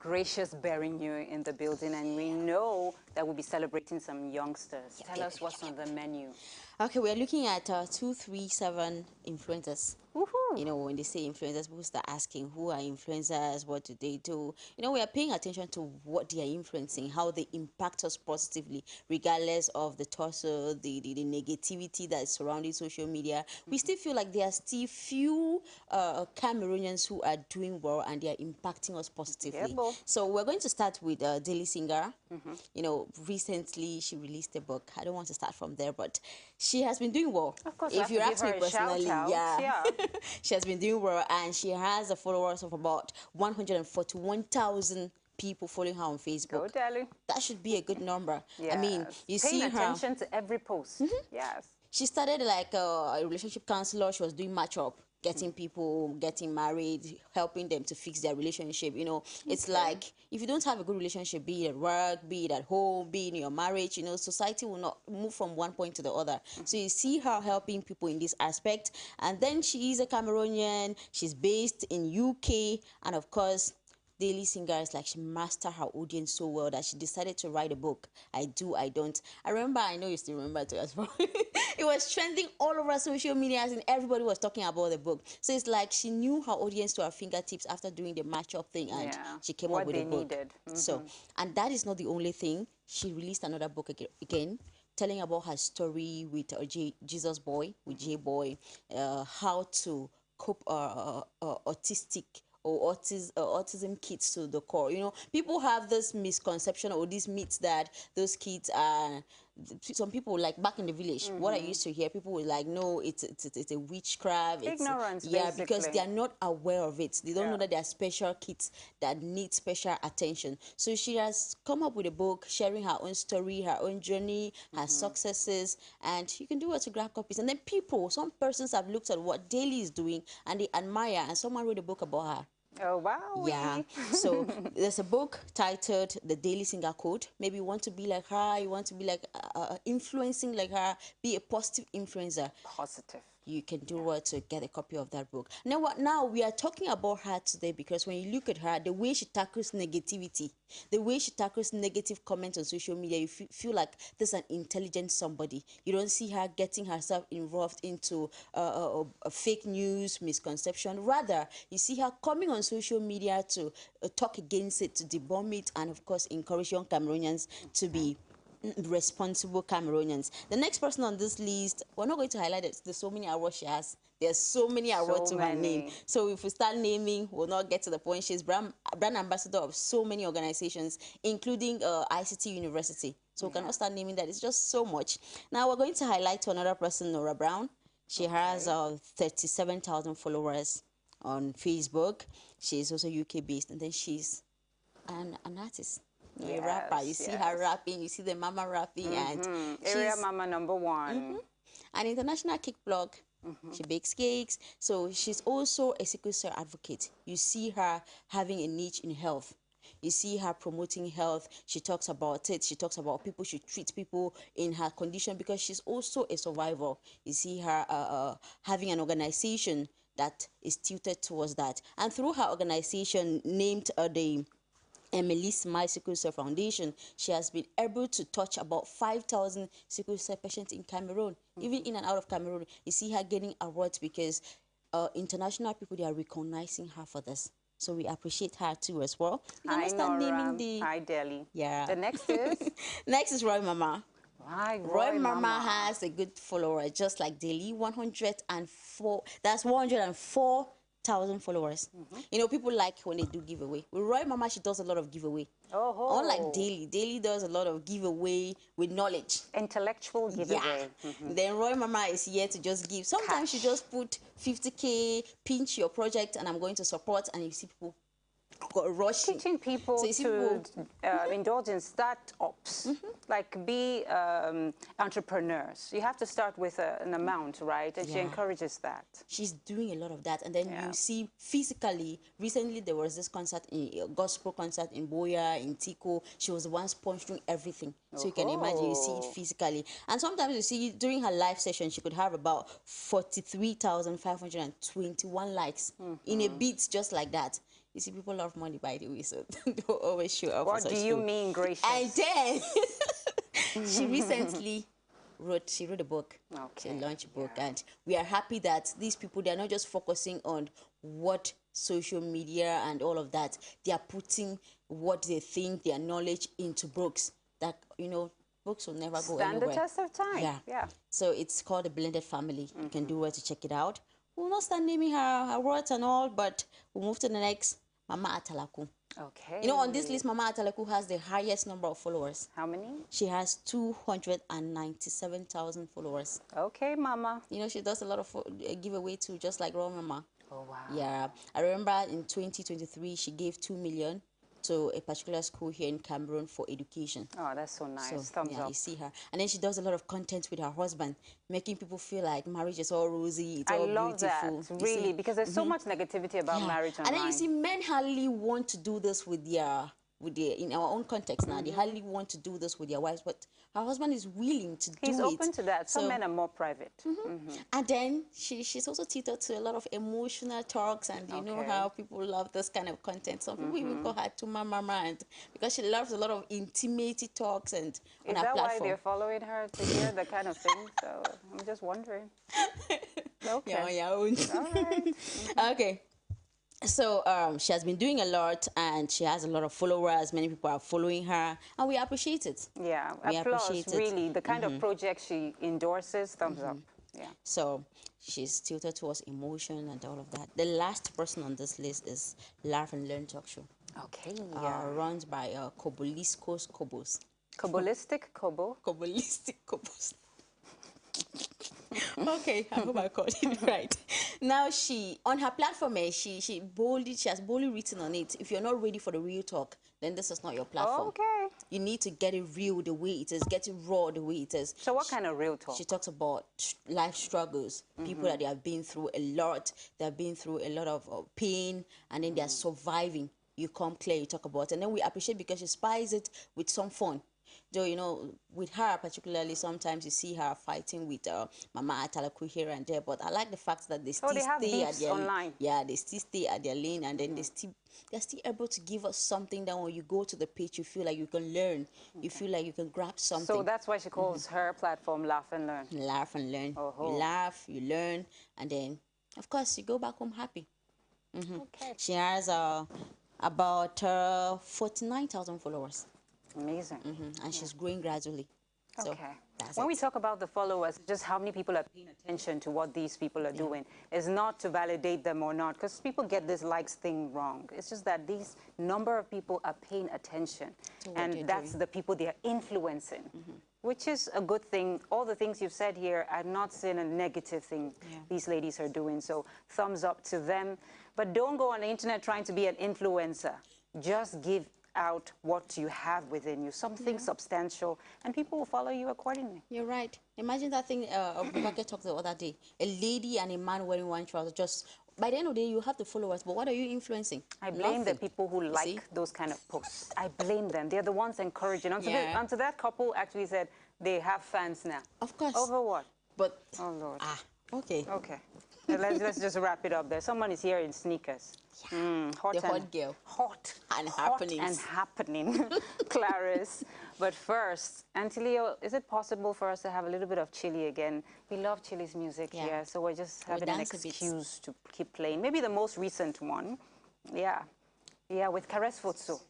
gracious bearing you in the building, and we know that we'll be celebrating some youngsters. Tell us what's on the menu. Okay, we're looking at 237 influencers. Woohoo! You know, when they say influencers, people start asking who are influencers, what do they do? You know, we are paying attention to what they are influencing, how they impact us positively, regardless of the tussle, the negativity that is surrounding social media. We still feel like there are still few Cameroonians who are doing well and they are impacting us positively. Yeah, so we're going to start with Daily Singah. You know, recently she released a book. I don't want to start from there, but she has been doing well. Of course, if you ask me personally, yeah. She has been doing well, and she has a followers of about 141,000 people following her on Facebook. Go, Deli. That should be a good number. Yes. I mean, you Paying see her. Paying attention to every post. Yes. She started like a relationship counselor. She was doing match up, getting people getting married, helping them to fix their relationship. You know, it's like if you don't have a good relationship, be it at work, be it at home, be it in your marriage, you know, society will not move from one point to the other. So you see her helping people in this aspect. And then she is a Cameroonian. She's based in UK, and of course, Daily Singah is like she mastered her audience so well that she decided to write a book. I do, I don't. I remember, I know you still remember too as well. It was trending all over social media and everybody was talking about the book. So it's like she knew her audience to her fingertips after doing the match-up thing, and she came up with a book. So, and that is not the only thing. She released another book again telling about her story with Jesus Boy, with J-Boy, how to cope autistic or autism kids to the core. You know, people have this misconception or these myths that those kids are, some people, like back in the village, what I used to hear, people were like, no, it's a witchcraft. Ignorance, yeah, basically. because they are not aware of it. They don't know that there are special kids that need special attention. So she has come up with a book sharing her own story, her own journey, her successes, and you can do it to grab copies. And then some persons have looked at what Daily is doing and they admire, and someone wrote a book about her. Oh, wow. Yeah. So there's a book titled The Daily Singah Code. Maybe you want to be like her, you want to be like influencing like her, be a positive influencer. Positive. You can do what to get a copy of that book. Now we are talking about her today because when you look at her, the way she tackles negativity, the way she tackles negative comments on social media, you feel like this is an intelligent somebody. You don't see her getting herself involved into fake news, misconception. Rather, you see her coming on social media to talk against it, to debomb it, and of course encourage young Cameroonians to be responsible Cameroonians. The next person on this list, we're not going to highlight it. There's so many awards she has. There's so many awards to her name. So if we start naming, we'll not get to the point. She's brand ambassador of so many organizations, including ICT University. So we cannot start naming that. It's just so much. Now we're going to highlight to another person, Nora Brown. She has 37,000 followers on Facebook. She's also UK based, and then she's an artist. A rapper. You see her rapping, you see the Mamah rapping, and Area Mamah #1. An international cake blog. She bakes cakes. So she's also a sickle cell advocate. You see her having a niche in health. You see her promoting health. She talks about it. She talks about people should treat people in her condition because she's also a survivor. You see her having an organization that is tilted towards that. And through her organization named the Emily Smile Sickle Cell Foundation, she has been able to touch about 5,000 sickle cell patients in Cameroon, even in and out of Cameroon. You see her getting awards because international people, they are recognizing her for this. So we appreciate her too as well. Hi, Nora. Hi, Delhi. Yeah. The next is? Next is Roy Mamah. Why, Roy Mamah has a good follower, just like Daily, 104. That's 104,000 followers. You know, people like when they do giveaway. With Roy Mamah, she does a lot of giveaway. Unlike Daily does a lot of giveaway with knowledge. Intellectual giveaway. Yeah. Then Roy Mamah is here to just give. Sometimes you just put 50K, pinch your project, and I'm going to support, and you see people rushing. Teaching people to indulge in startups, like be entrepreneurs. You have to start with an amount, right? And she encourages that. She's doing a lot of that. And then you see physically, recently there was this concert, a gospel concert in Boya, in Tico. She was the one sponsoring everything. So you can imagine, you see it physically. And sometimes you see during her live session, she could have about 43,521 likes in a beat just like that. You see, people love money, by the way, so don't always show up. What do you mean, gracious? And then she recently wrote a book. Okay. She launched a book, and we are happy that these people, they are not just focusing on what social media and all of that. They are putting what they think, their knowledge, into books that, you know, books will never go anywhere. Stand the test of time. Yeah. So it's called A Blended Family. You can do well to check it out. We'll not start naming her words and all, but we'll move to the next. Mamah Atalaku. Okay. You know, on this list, Mamah Atalaku has the highest number of followers. How many? She has 297,000 followers. Okay, Mama. You know, she does a lot of giveaway too, just like Raw Mama. Oh, wow. Yeah. I remember in 2023, she gave 2 million to a particular school here in Cameroon for education. Oh, that's so nice. So, Thumbs yeah, up. you see her. And then she does a lot of content with her husband, making people feel like marriage is all rosy, it's all beautiful. I love that, really, because there's so much negativity about marriage online. And then you see men hardly want to do this with their, in our own context now, they hardly want to do this with their wives, but her husband is willing to do it. He's open to that. Some men are more private. And then she's also tethered to a lot of emotional talks, and you know how people love this kind of content. Some people even call her to Mamah, and because she loves a lot of intimate talks and on her platform. Is that why they're following her, to hear that kind of thing? So I'm just wondering. Okay. Yeah, on your own. All right. Okay. So she has been doing a lot, and she has a lot of followers. Many people are following her, and we appreciate it. Yeah, applause, really. The kind of project she endorses, thumbs up. Yeah. So she's tilted towards emotion and all of that. The last person on this list is Laugh and Learn Talk Show. Okay. Run by Koboliscos Kobos. Kobolistic Kobo? Kobolistic Kobos. Okay, I hope I called it right. Now she, on her platform, she has boldly written on it, if you're not ready for the real talk, then this is not your platform. Okay. You need to get it real the way it is, get it raw the way it is. So what kind of real talk? She talks about life struggles, people that they have been through a lot, they have been through a lot of pain, and then they are surviving. You come clear, you talk about it, and then we appreciate because she spies it with some fun. Though, you know, with her particularly, sometimes you see her fighting with Mamah Atalaku here and there. But I like the fact that they still stay at their online. Yeah, they still stay at their lane, and then they're still able to give us something that when you go to the page, you feel like you can learn. You feel like you can grab something. So that's why she calls her platform Laugh and Learn. Laugh and Learn. You laugh, you learn, and then, of course, you go back home happy. Okay. She has about 49,000 followers. Amazing. And she's growing gradually. So okay. When we talk about the followers, just how many people are paying attention to what these people are doing is not to validate them or not, because people get this likes thing wrong. It's just that these number of people are paying attention, and that's the people they are influencing, which is a good thing. All the things you've said here, I'm not seeing a negative thing these ladies are doing, so thumbs up to them. But don't go on the internet trying to be an influencer. Just give out what you have within you, something substantial, and people will follow you accordingly. You're right. Imagine that thing Bubake talked the other day. A lady and a man wearing one trouser. Just by the end of the day, you have the followers, but what are you influencing? I blame the people who like those kind of posts. I blame them. They're the ones encouraging. Until that couple actually said they have fans now. Of course. Over what? But oh Lord. Okay. Okay. Let's just wrap it up there. Someone is here in sneakers. Hot girl. Hot and happening. Clarice. But first, Auntie Leo, is it possible for us to have a little bit of Chile again? We love Chile's music here, so we're just having an excuse to keep playing. Maybe the most recent one. Yeah, with Caress Futsu.